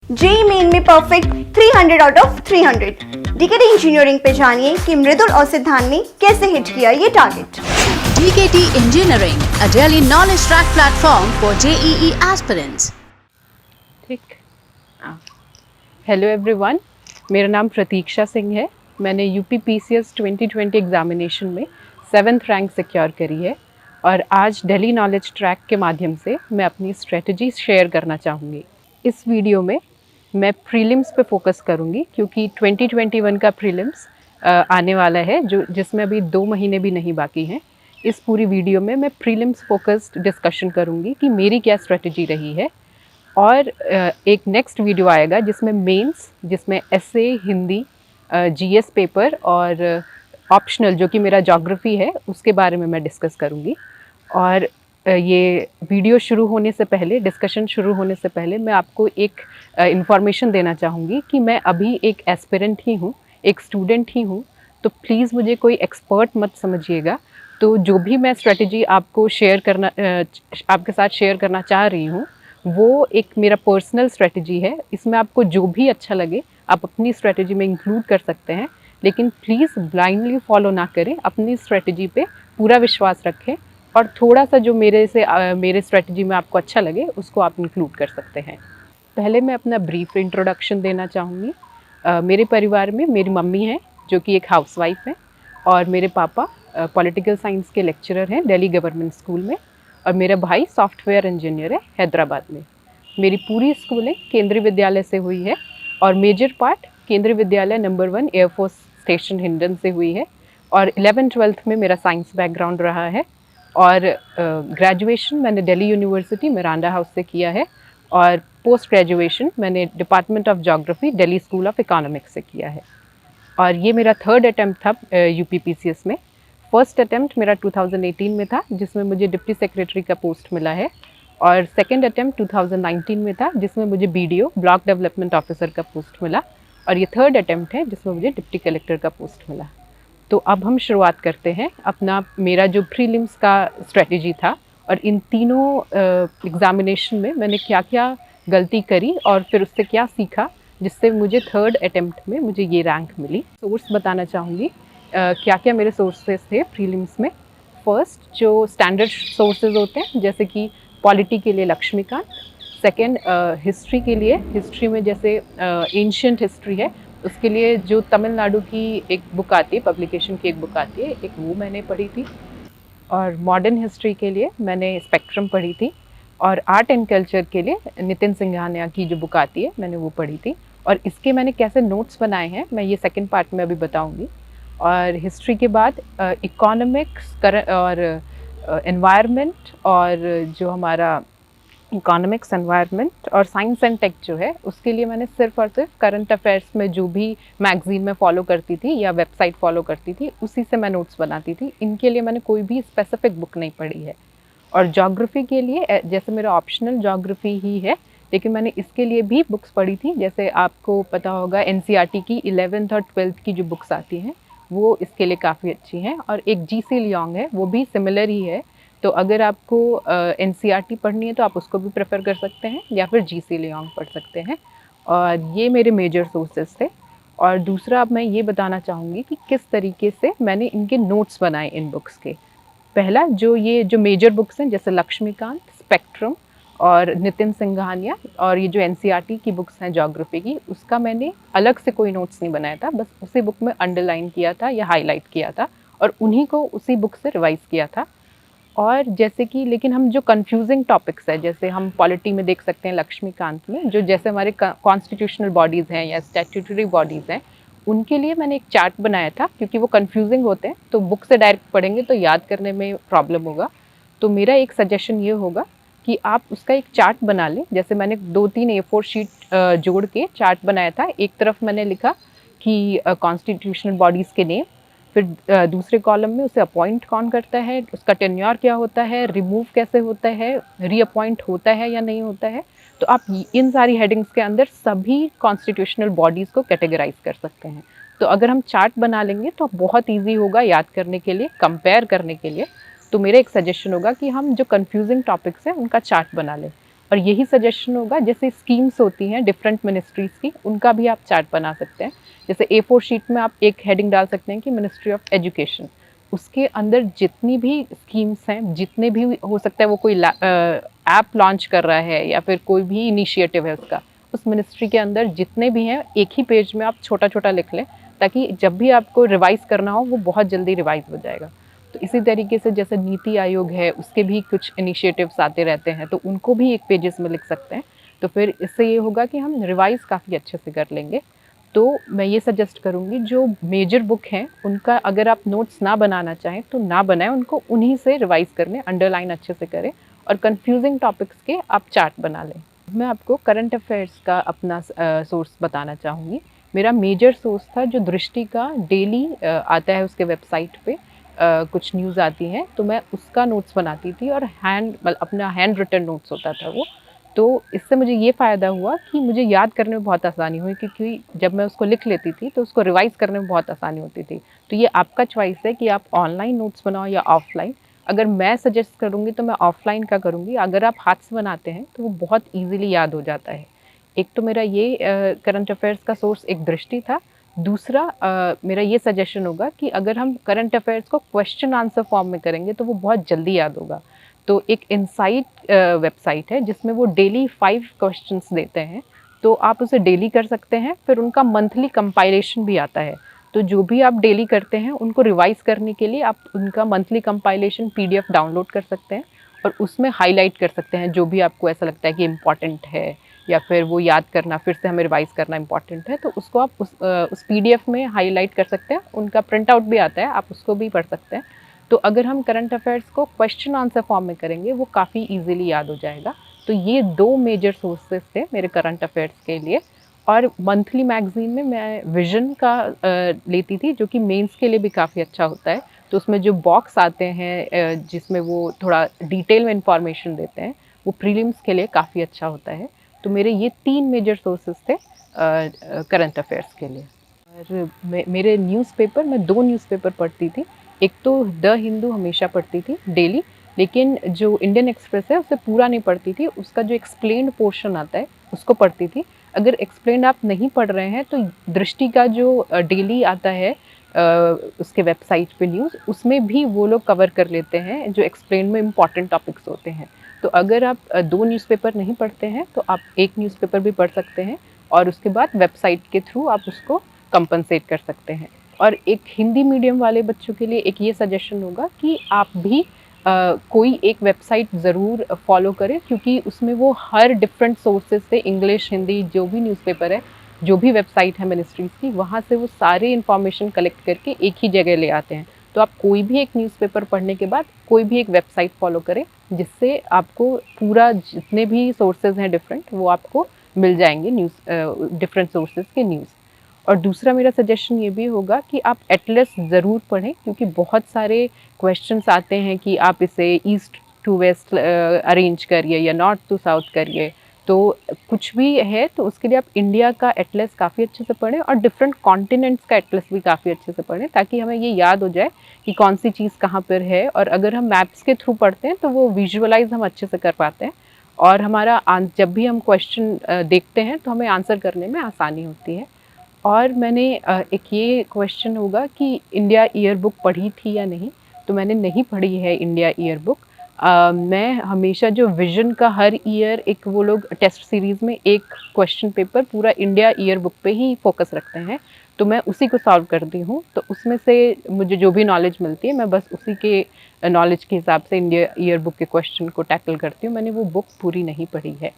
JEE main में perfect 300 out of 300। DKT engineering पे जानिए कि मृदुल और सिद्धांत ने कैसे हिट किया ये target. DKT Engineering, a daily knowledge track platform for JEE aspirants. ठीक। हेलो एवरीवन, मेरा नाम प्रतीक्षा सिंह है। मैंने यूपी PCS 2020 एग्जामिनेशन में 7th रैंक सिक्योर करी है और आज दिल्ली नॉलेज ट्रैक के माध्यम से मैं अपनी स्ट्रेटजी शेयर करना चाहूँगी। इस वीडियो में मैं प्रीलिम्स पे फोकस करूँगी क्योंकि 2021 का प्रीलिम्स आने वाला है जिसमें अभी 2 महीने भी नहीं बाकी हैं। इस पूरी वीडियो में मैं प्रीलिम्स फोकस्ड डिस्कशन करूँगी कि मेरी क्या स्ट्रेटजी रही है और एक नेक्स्ट वीडियो आएगा जिसमें मेंस, जिसमें एसए, हिंदी, जीएस पेपर और ऑप्शनल जो कि मेरा ज्योग्राफी है उसके बारे में मैं डिस्कस करूँगी। और ये वीडियो शुरू होने से पहले, डिस्कशन शुरू होने से पहले मैं आपको एक इन्फॉर्मेशन देना चाहूँगी कि मैं अभी एक एस्पिरेंट ही हूँ, एक स्टूडेंट ही हूँ, तो प्लीज़ मुझे कोई एक्सपर्ट मत समझिएगा। तो जो भी मैं स्ट्रेटजी आपको आपके साथ शेयर करना चाह रही हूँ वो एक मेरा पर्सनल स्ट्रेटजी है। इसमें आपको जो भी अच्छा लगे आप अपनी स्ट्रेटजी में इंक्लूड कर सकते हैं, लेकिन प्लीज़ ब्लाइंडली फॉलो ना करें, अपनी स्ट्रेटजी पे पूरा विश्वास रखें और थोड़ा सा जो मेरे स्ट्रेटजी में आपको अच्छा लगे उसको आप इंक्लूड कर सकते हैं। पहले मैं अपना ब्रीफ इंट्रोडक्शन देना चाहूँगी। मेरे परिवार में मेरी मम्मी है जो कि एक हाउसवाइफ है और मेरे पापा पॉलिटिकल साइंस के लेक्चरर हैं दिल्ली गवर्नमेंट स्कूल में और मेरा भाई सॉफ्टवेयर इंजीनियर है हैदराबाद में। मेरी पूरी स्कूलिंग केंद्रीय विद्यालय से हुई है और मेजर पार्ट केंद्रीय विद्यालय नंबर 1 एयरफोर्स स्टेशन हिंडन से हुई है और 11th-12th में मेरा साइंस बैकग्राउंड रहा है और ग्रेजुएशन मैंने दिल्ली यूनिवर्सिटी मिरांडा हाउस से किया है और पोस्ट ग्रेजुएशन मैंने department of geography Delhi school of economics से किया है। और ये मेरा 3rd अटैम्प्ट था यूपी PCS में। फर्स्ट अटैम्प्ट मेरा 2018 में था जिसमें मुझे डिप्टी सेक्रेटरी का पोस्ट मिला है और सेकंड अटैम्प्ट 2019 में था जिसमें मुझे BDO ब्लॉक डेवलपमेंट ऑफिसर का पोस्ट मिला और ये 3rd अटैम्प्ट है जिसमें मुझे डिप्टी कलेक्टर का पोस्ट मिला। तो अब हम शुरुआत करते हैं अपना मेरा जो प्रीलिम्स का स्ट्रेटजी था और इन तीनों एग्जामिनेशन में मैंने क्या क्या गलती करी और फिर उससे क्या सीखा जिससे मुझे 3rd अटैम्प्ट में मुझे ये रैंक मिली। सोर्स बताना चाहूँगी क्या क्या मेरे सोर्सेस थे प्रीलिम्स में। फर्स्ट जो स्टैंडर्ड सोर्सेज होते हैं जैसे कि पॉलिटी के लिए लक्ष्मीकांत, सेकंड हिस्ट्री के लिए, हिस्ट्री में जैसे एंशिएंट हिस्ट्री है उसके लिए जो तमिलनाडु की एक बुक आती है, पब्लिकेशन की एक बुक आती है, एक वो मैंने पढ़ी थी। और मॉडर्न हिस्ट्री के लिए मैंने स्पेक्ट्रम पढ़ी थी और आर्ट एंड कल्चर के लिए नितिन सिंघानिया की जो बुक आती है मैंने वो पढ़ी थी और इसके मैंने कैसे नोट्स बनाए हैं मैं ये सेकंड पार्ट में अभी बताऊंगी। और हिस्ट्री के बाद इकोनॉमिक्स और एनवायरनमेंट और जो हमारा इकोनॉमिक्स, एनवायरनमेंट और साइंस एंड टेक जो है उसके लिए मैंने सिर्फ और सिर्फ करंट अफेयर्स में जो भी मैगजीन में फॉलो करती थी या वेबसाइट फॉलो करती थी उसी से मैं नोट्स बनाती थी। इनके लिए मैंने कोई भी स्पेसिफिक बुक नहीं पढ़ी है। और ज्योग्राफी के लिए जैसे मेरा ऑप्शनल ज्योग्राफी ही है लेकिन मैंने इसके लिए भी बुक्स पढ़ी थी। जैसे आपको पता होगा NCERT की 11th और 12th की जो बुक्स आती हैं वो इसके लिए काफ़ी अच्छी हैं और एक GC लियोंग है वो भी सिमिलर ही है। तो अगर आपको NCERT पढ़नी है तो आप उसको भी प्रेफर कर सकते हैं या फिर GC लियोंग पढ़ सकते हैं। और ये मेरे मेजर सोर्सेज थे। और दूसरा अब मैं ये बताना चाहूँगी कि किस तरीके से मैंने इनके नोट्स बनाए इन बुक्स के। पहला जो मेजर बुक्स हैं जैसे लक्ष्मीकांत, स्पेक्ट्रम और नितिन सिंघानिया और ये जो NCERT की बुक्स हैं ज्योग्राफी की उसका मैंने अलग से कोई नोट्स नहीं बनाया था, बस उसी बुक में अंडरलाइन किया था या हाईलाइट किया था और उन्हीं को उसी बुक से रिवाइज़ किया था। और जैसे कि लेकिन हम जो कंफ्यूजिंग टॉपिक्स है जैसे हम पॉलिटी में देख सकते हैं लक्ष्मीकांत में जो जैसे हमारे कॉन्स्टिट्यूशनल बॉडीज़ हैं या स्टैट्यूटरी बॉडीज़ हैं उनके लिए मैंने एक चार्ट बनाया था क्योंकि वो कंफ्यूजिंग होते हैं तो बुक से डायरेक्ट पढ़ेंगे तो याद करने में प्रॉब्लम होगा। तो मेरा एक सजेशन ये होगा कि आप उसका एक चार्ट बना लें। जैसे मैंने 2-3 A4 शीट जोड़ के चार्ट बनाया था। एक तरफ मैंने लिखा कि कॉन्स्टिट्यूशनल बॉडीज़ के नेम, फिर दूसरे कॉलम में उसे अपॉइंट कौन करता है, उसका टेन्योर क्या होता है, रिमूव कैसे होता है, रीअपॉइंट होता है या नहीं होता है। तो आप इन सारी हेडिंग्स के अंदर सभी कॉन्स्टिट्यूशनल बॉडीज़ को कैटेगराइज कर सकते हैं। तो अगर हम चार्ट बना लेंगे तो बहुत ईजी होगा याद करने के लिए, कंपेयर करने के लिए। तो मेरा एक सजेशन होगा कि हम जो कंफ्यूजिंग टॉपिक्स हैं उनका चार्ट बना लें। और यही सजेशन होगा, जैसे स्कीम्स होती हैं डिफरेंट मिनिस्ट्रीज़ की, उनका भी आप चार्ट बना सकते हैं। जैसे A4 शीट में आप एक हेडिंग डाल सकते हैं कि मिनिस्ट्री ऑफ एजुकेशन, उसके अंदर जितनी भी स्कीम्स हैं, जितने भी हो सकता है वो कोई ऐप लॉन्च कर रहा है या फिर कोई भी इनिशिएटिव है उसका, उस मिनिस्ट्री के अंदर जितने भी हैं एक ही पेज में आप छोटा छोटा लिख लें, ताकि जब भी आपको रिवाइज़ करना हो वो बहुत जल्दी रिवाइज़ हो जाएगा। तो इसी तरीके से जैसे नीति आयोग है, उसके भी कुछ इनिशिएटिव्स आते रहते हैं, तो उनको भी एक पेजेस में लिख सकते हैं। तो फिर इससे ये होगा कि हम रिवाइज़ काफ़ी अच्छे से कर लेंगे। तो मैं ये सजेस्ट करूँगी, जो मेजर बुक हैं उनका अगर आप नोट्स ना बनाना चाहें तो ना बनाएं, उनको उन्हीं से रिवाइज़ कर लें, अंडरलाइन अच्छे से करें, और कंफ्यूजिंग टॉपिक्स के आप चार्ट बना लें। मैं आपको करंट अफेयर्स का अपना सोर्स बताना चाहूँगी। मेरा मेजर सोर्स था जो दृष्टि का डेली आता है, उसके वेबसाइट पे कुछ न्यूज़ आती हैं, तो मैं उसका नोट्स बनाती थी, और अपना हैंड रिटन नोट्स होता था वो। तो इससे मुझे ये फ़ायदा हुआ कि मुझे याद करने में बहुत आसानी हुई, क्योंकि जब मैं उसको लिख लेती थी तो उसको रिवाइज़ करने में बहुत आसानी होती थी। तो ये आपका चॉइस है कि आप ऑनलाइन नोट्स बनाओ या ऑफ़लाइन। अगर मैं सजेस्ट करूँगी तो मैं ऑफ़लाइन का करूँगी। अगर आप हाथ से बनाते हैं तो वो बहुत ईज़िली याद हो जाता है। एक तो मेरा ये करंट अफेयर्स का सोर्स एक दृष्टि था। दूसरा मेरा ये सजेशन होगा कि अगर हम करंट अफेयर्स को क्वेश्चन आंसर फॉर्म में करेंगे तो वो बहुत जल्दी याद होगा। तो एक इनसाइट वेबसाइट है जिसमें वो डेली 5 क्वेश्चंस देते हैं, तो आप उसे डेली कर सकते हैं। फिर उनका मंथली कंपाइलेशन भी आता है, तो जो भी आप डेली करते हैं उनको रिवाइज़ करने के लिए आप उनका मंथली कंपाइलेशन PDF डाउनलोड कर सकते हैं, और उसमें हाईलाइट कर सकते हैं जो भी आपको ऐसा लगता है कि इम्पॉर्टेंट है, या फिर वो याद करना, फिर से हमें रिवाइज़ करना इम्पॉर्टेंट है, तो उसको आप उस PDF में हाईलाइट कर सकते हैं। उनका प्रिंट आउट भी आता है, आप उसको भी पढ़ सकते हैं। तो अगर हम करंट अफेयर्स को क्वेश्चन आंसर फॉर्म में करेंगे वो काफ़ी इजीली याद हो जाएगा। तो ये 2 मेजर सोर्सेस थे मेरे करंट अफेयर्स के लिए। और मंथली मैगज़ीन में मैं विज़न का लेती थी, जो कि मेंस के लिए भी काफ़ी अच्छा होता है। तो उसमें जो बॉक्स आते हैं जिसमें वो थोड़ा डिटेल में इंफॉर्मेशन देते हैं, वो प्रीलिम्स के लिए काफ़ी अच्छा होता है। तो मेरे ये 3 मेजर सोर्सेस थे करंट अफेयर्स के लिए। और मेरे न्यूज़पेपर, मैं 2 न्यूज़पेपर पढ़ती थी। एक तो द हिंदू हमेशा पढ़ती थी डेली, लेकिन जो इंडियन एक्सप्रेस है उसे पूरा नहीं पढ़ती थी, उसका जो एक्सप्लेन्ड पोर्शन आता है उसको पढ़ती थी। अगर एक्सप्लेन्ड आप नहीं पढ़ रहे हैं तो दृष्टि का जो डेली आता है उसके वेबसाइट पे न्यूज़, उसमें भी वो लोग कवर कर लेते हैं जो एक्सप्लेन में इम्पॉर्टेंट टॉपिक्स होते हैं। तो अगर आप 2 न्यूज़पेपर नहीं पढ़ते हैं तो आप 1 न्यूज़पेपर भी पढ़ सकते हैं, और उसके बाद वेबसाइट के थ्रू आप उसको कंपनसेट कर सकते हैं। और एक हिंदी मीडियम वाले बच्चों के लिए एक ये सजेशन होगा कि आप भी कोई एक वेबसाइट ज़रूर फॉलो करें, क्योंकि उसमें वो हर डिफरेंट सोर्सेज से, इंग्लिश, हिंदी, जो भी न्यूज़पेपर है, जो भी वेबसाइट है मिनिस्ट्रीज़ की, वहाँ से वो सारे इन्फॉर्मेशन कलेक्ट करके एक ही जगह ले आते हैं। तो आप कोई भी एक न्यूज़पेपर पढ़ने के बाद कोई भी एक वेबसाइट फॉलो करें, जिससे आपको पूरा जितने भी सोर्सेज हैं डिफरेंट, वो आपको मिल जाएंगे न्यूज़, डिफरेंट सोर्सेज के न्यूज़। और दूसरा मेरा सजेशन ये भी होगा कि आप एटलस ज़रूर पढ़ें, क्योंकि बहुत सारे क्वेश्चंस आते हैं कि आप इसे ईस्ट टू वेस्ट अरेंज करिए या नॉर्थ टू साउथ करिए। तो कुछ भी है तो उसके लिए आप इंडिया का एटलस काफ़ी अच्छे से पढ़ें, और डिफरेंट कॉन्टिनेंट्स का एटलस भी काफ़ी अच्छे से पढ़ें, ताकि हमें ये याद हो जाए कि कौन सी चीज़ कहाँ पर है। और अगर हम मैप्स के थ्रू पढ़ते हैं तो वो विजुअलाइज हम अच्छे से कर पाते हैं, और हमारा जब भी हम क्वेश्चन देखते हैं तो हमें आंसर करने में आसानी होती है। और मैंने एक ये क्वेश्चन होगा कि इंडिया ईयर बुक पढ़ी थी या नहीं, तो मैंने नहीं पढ़ी है इंडिया ईयर बुक। मैं हमेशा जो विज़न का हर ईयर एक वो लोग टेस्ट सीरीज़ में एक क्वेश्चन पेपर पूरा इंडिया ईयर बुक पे ही फोकस रखते हैं, तो मैं उसी को सॉल्व करती हूँ। तो उसमें से मुझे जो भी नॉलेज मिलती है मैं बस उसी के नॉलेज के हिसाब से इंडिया ईयर बुक के क्वेश्चन को टैकल करती हूँ। मैंने वो बुक पूरी नहीं पढ़ी है।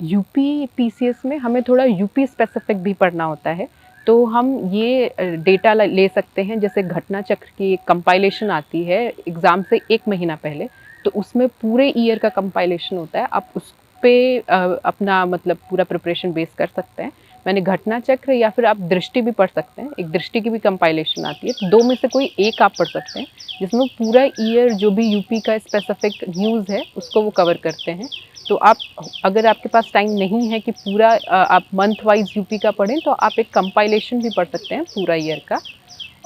यूपी पीसीएस में हमें थोड़ा यूपी स्पेसिफिक भी पढ़ना होता है, तो हम ये डेटा ले सकते हैं। जैसे घटना चक्र की एक कंपाइलेशन आती है एग्ज़ाम से 1 महीना पहले, तो उसमें पूरे ईयर का कंपाइलेशन होता है। आप उस पे अपना मतलब पूरा प्रिपरेशन बेस कर सकते हैं। मैंने घटना चक्र या फिर आप दृष्टि भी पढ़ सकते हैं, एक दृष्टि की भी कंपाइलेशन आती है, तो 2 में से कोई एक आप पढ़ सकते हैं, जिसमें पूरा ईयर जो भी यूपी का स्पेसिफिक न्यूज़ है उसको वो कवर करते हैं। तो आप, अगर आपके पास टाइम नहीं है कि पूरा आप मंथ वाइज यूपी का पढ़ें, तो आप एक कंपाइलेशन भी पढ़ सकते हैं पूरा ईयर का।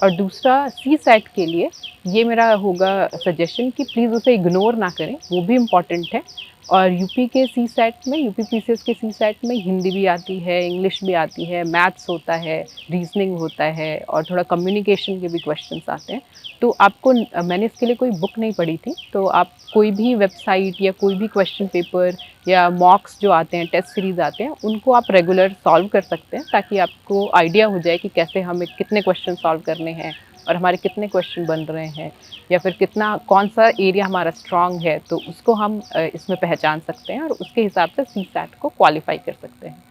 और दूसरा CSAT के लिए ये मेरा होगा सजेशन कि प्लीज़ उसे इग्नोर ना करें, वो भी इम्पॉर्टेंट है। और यूपी के सी सेट में, यूपी पीसीएस के सी सेट में हिंदी भी आती है, इंग्लिश भी आती है, मैथ्स होता है, रीजनिंग होता है और थोड़ा कम्युनिकेशन के भी क्वेश्चंस आते हैं। तो आपको मैंने इसके लिए कोई बुक नहीं पढ़ी थी, तो आप कोई भी वेबसाइट या कोई भी क्वेश्चन पेपर या मॉक्स जो आते हैं, टेस्ट सीरीज़ आते हैं, उनको आप रेगुलर सॉल्व कर सकते हैं, ताकि आपको आइडिया हो जाए कि कैसे हमें कितने क्वेश्चन सॉल्व करने हैं और हमारे कितने क्वेश्चन बन रहे हैं, या फिर कितना कौन सा एरिया हमारा स्ट्रांग है, तो उसको हम इसमें पहचान सकते हैं और उसके हिसाब से सी सैट को क्वालिफाई कर सकते हैं।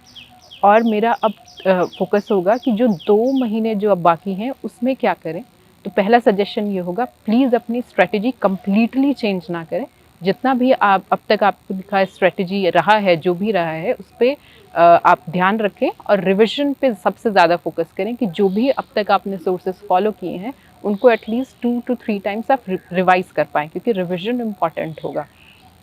और मेरा अब फोकस होगा कि जो 2 महीने जो अब बाकी हैं उसमें क्या करें। तो पहला सजेशन ये होगा, प्लीज़ अपनी स्ट्रेटजी कम्प्लीटली चेंज ना करें। जितना भी आप अब तक आपका स्ट्रेटजी रहा है, जो भी रहा है, उस पर आप ध्यान रखें और रिविजन पे सबसे ज़्यादा फोकस करें कि जो भी अब तक आपने सोर्सेज फॉलो किए हैं उनको एटलीस्ट 2 to 3 टाइम्स आप रिवाइज़ कर पाएँ, क्योंकि रिविजन इम्पॉर्टेंट होगा।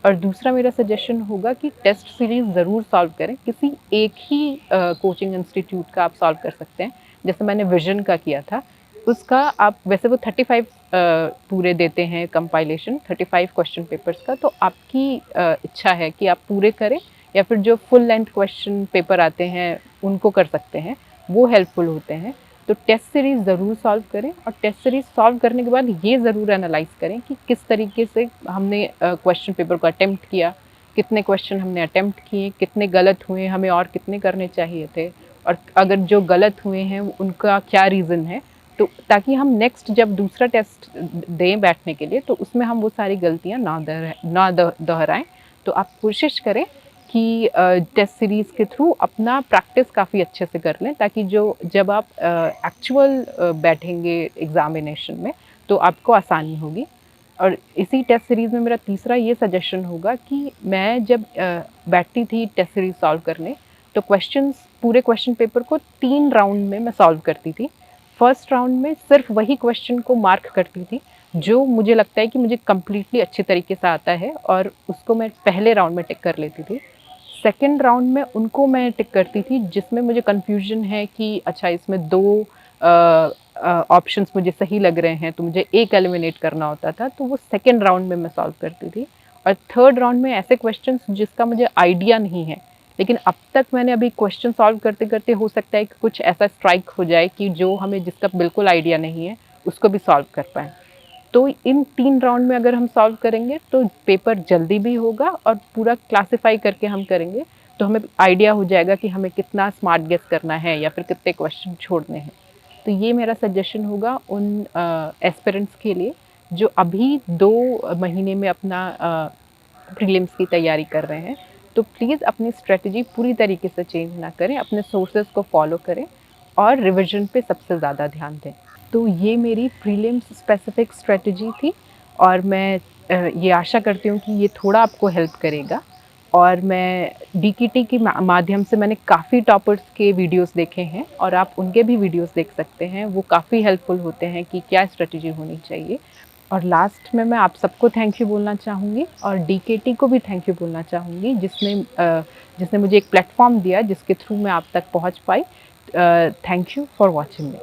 और दूसरा मेरा सजेशन होगा कि टेस्ट सीरीज़ ज़रूर सॉल्व करें। किसी एक ही कोचिंग इंस्टीट्यूट का आप सॉल्व कर सकते हैं, जैसे मैंने विजन का किया था। उसका आप वैसे वो 35 पूरे देते हैं कंपाइलेशन, 35 क्वेश्चन पेपर्स का, तो आपकी इच्छा है कि आप पूरे करें या फिर जो फुल लेंथ क्वेश्चन पेपर आते हैं उनको कर सकते हैं, वो हेल्पफुल होते हैं। तो टेस्ट सीरीज़ ज़रूर सॉल्व करें और टेस्ट सीरीज़ सॉल्व करने के बाद ये ज़रूर एनालाइज करें कि किस तरीके से हमने क्वेश्चन पेपर को अटेम्प्ट किया, कितने क्वेश्चन हमने अटेम्प्ट किए, कितने गलत हुए, हमें और कितने करने चाहिए थे, और अगर जो गलत हुए हैं उनका क्या रीज़न है, तो ताकि हम नेक्स्ट जब दूसरा टेस्ट दें बैठने के लिए तो उसमें हम वो सारी गलतियाँ ना दोहराएं। तो आप कोशिश करें कि टेस्ट सीरीज़ के थ्रू अपना प्रैक्टिस काफ़ी अच्छे से कर लें, ताकि जब आप एक्चुअल बैठेंगे एग्ज़ामिनेशन में तो आपको आसानी होगी। और इसी टेस्ट सीरीज़ में मेरा तीसरा ये सजेशन होगा कि मैं जब बैठती थी टेस्ट सीरीज़ सॉल्व करने, तो पूरे क्वेश्चन पेपर को 3 राउंड में मैं सॉल्व करती थी। फर्स्ट राउंड में सिर्फ वही क्वेश्चन को मार्क करती थी जो मुझे लगता है कि मुझे कम्प्लीटली अच्छे तरीके से आता है, और उसको मैं पहले राउंड में टिक कर लेती थी। सेकेंड राउंड में उनको मैं टिक करती थी जिसमें मुझे कन्फ्यूजन है कि अच्छा इसमें 2 ऑप्शंस मुझे सही लग रहे हैं, तो मुझे एक एलिमिनेट करना होता था, तो वो सेकेंड राउंड में मैं सॉल्व करती थी। और थर्ड राउंड में ऐसे क्वेश्चंस जिसका मुझे आइडिया नहीं है, लेकिन अब तक मैंने अभी क्वेश्चन सॉल्व करते करते हो सकता है कि कुछ ऐसा स्ट्राइक हो जाए कि जो हमें जिसका बिल्कुल आइडिया नहीं है उसको भी सॉल्व कर पाएँ। तो इन 3 राउंड में अगर हम सॉल्व करेंगे तो पेपर जल्दी भी होगा और पूरा क्लासिफाई करके हम करेंगे, तो हमें आइडिया हो जाएगा कि हमें कितना स्मार्ट गेस करना है या फिर कितने क्वेश्चन छोड़ने हैं। तो ये मेरा सजेशन होगा उन एस्पिरेंट्स के लिए जो अभी 2 महीने में अपना प्रीलिम्स की तैयारी कर रहे हैं। तो प्लीज़ अपनी स्ट्रेटजी पूरी तरीके से चेंज ना करें, अपने सोर्सेज को फॉलो करें और रिविजन पे सबसे ज़्यादा ध्यान दें। तो ये मेरी प्रीलिम्स स्पेसिफिक स्ट्रेटजी थी और मैं ये आशा करती हूँ कि ये थोड़ा आपको हेल्प करेगा। और मैं डीकेटी के माध्यम से मैंने काफ़ी टॉपर्स के वीडियोस देखे हैं और आप उनके भी वीडियोस देख सकते हैं, वो काफ़ी हेल्पफुल होते हैं कि क्या स्ट्रेटजी होनी चाहिए। और लास्ट में मैं आप सबको थैंक यू बोलना चाहूँगी और डीकेटी को भी थैंक यू बोलना चाहूँगी जिसने मुझे एक प्लेटफॉर्म दिया जिसके थ्रू मैं आप तक पहुँच पाई। Thank you for watching me.